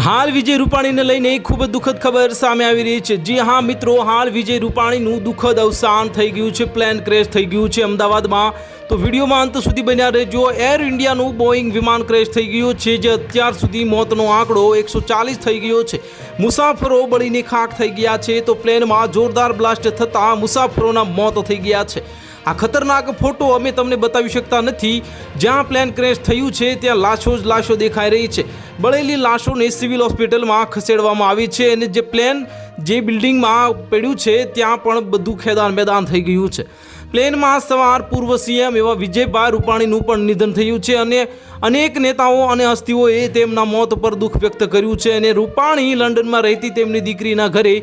હાલ વિજય રૂપાણીને લઈને ખૂબ જ દુઃખદ ખબર સામે આવી રહી છે। જી હા મિત્રો, હાલ વિજય રૂપાણીનું દુઃખદ અવસાન થઈ ગયું છે। પ્લેન ક્રેશ થઈ ગયું છે અમદાવાદમાં। તો વિડીયોમાં અંત સુધી બન્યા રહેજો। એર ઇન્ડિયાનું બોઈંગ વિમાન ક્રેશ થઈ ગયું છે, જે અત્યાર સુધી મોતનો આંકડો 140 થઈ ગયો છે। મુસાફરો બળીને ખાખ થઈ ગયા છે। તો પ્લેનમાં જોરદાર બ્લાસ્ટ થતાં મુસાફરોના મોત થઈ ગયા છે। આ ખતરનાક ફોટો અમે તમને બતાવી શકતા નથી। જ્યાં પ્લેન ક્રેશ થયું છે ત્યાં લાશો જ લાશો દેખાઈ રહી છે। બળેલી લાશોને સિવિલ હોસ્પિટલમાં ખસેડવામાં આવી છે અને જે પ્લેન જે બિલ્ડિંગમાં પડ્યું છે ત્યાં પણ બધું ખેદાન મેદાન થઈ ગયું છે। પ્લેનમાં સવાર પૂર્વ સીએમ એવા વિજયભાઈ રૂપાણીનું પણ નિધન થયું છે અને અનેક નેતાઓ અને હસ્તીઓએ તેમના મોત પર દુઃખ વ્યક્ત કર્યું છે। અને રૂપાણી લંડનમાં રહેતી તેમની દીકરીના ઘરે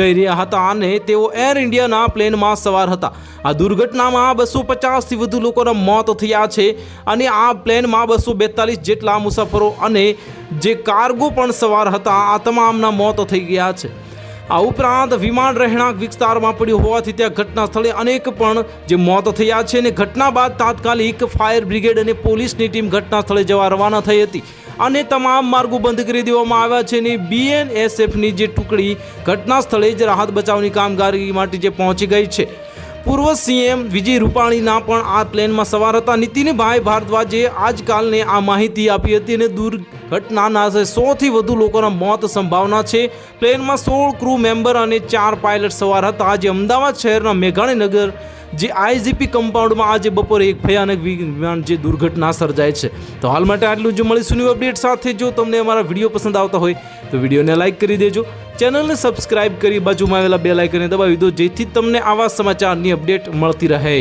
જઈ રહ્યા હતા અને તેઓ એર ઇન્ડિયાના પ્લેનમાં સવાર હતા। આ દુર્ઘટનામાં 250થી વધુ લોકોના મોત થયા છે અને આ પ્લેનમાં 242 જેટલા મુસાફરો અને જે કાર્ગો પણ સવાર હતા, આ તમામના મોત થઈ ગયા છે। આ ઉપરાંત વિમાન રહેણાંક વિસ્તારમાં પડ્યું હોવાથી ત્યાં ઘટના સ્થળે અનેક પણ જે મોત થયા છે અને ઘટના બાદ તાત્કાલિક ફાયર બ્રિગેડ અને પોલીસની ટીમ ઘટના સ્થળે જવા રવાના થઈ હતી અને તમામ માર્ગો બંધ કરી દેવામાં આવ્યા છે અને BNSFની જે ટુકડી ઘટના સ્થળે જ રાહત બચાવની કામગીરી માટે જે પહોંચી ગઈ છે। પૂર્વ સીએમ વિજય રૂપાણીના પણ આ પ્લેનમાં સવાર હતા। નીતિનભાઈ ભારદ્વાજે આજકાલને આ માહિતી આપી હતી અને દુર્ઘટનાના 100થી વધુ લોકોના મોત સંભાવના છે। પ્લેનમાં 16 ક્રૂ મેમ્બર અને 4 પાયલટ સવાર હતા। જે અમદાવાદ શહેરના મેઘાણીનગર જે IGP કમ્પાઉન્ડમાં આજે બપોરે એક ભયાનક વિમાન જે દુર્ઘટના સર્જાય છે। તો હાલ માટે આટલું જ। મળીશું ન્યૂ અપડેટ સાથે। જો તમને અમારા વિડીયો પસંદ આવતા હોય તો વિડીયોને લાઇક કરી દેજો, ચેનલને સબસ્ક્રાઇબ કરી બાજુમાં આવેલા બેલ આઇકનને દબાવી દો, જેથી તમને આવા સમાચારની અપડેટ મળતી રહે।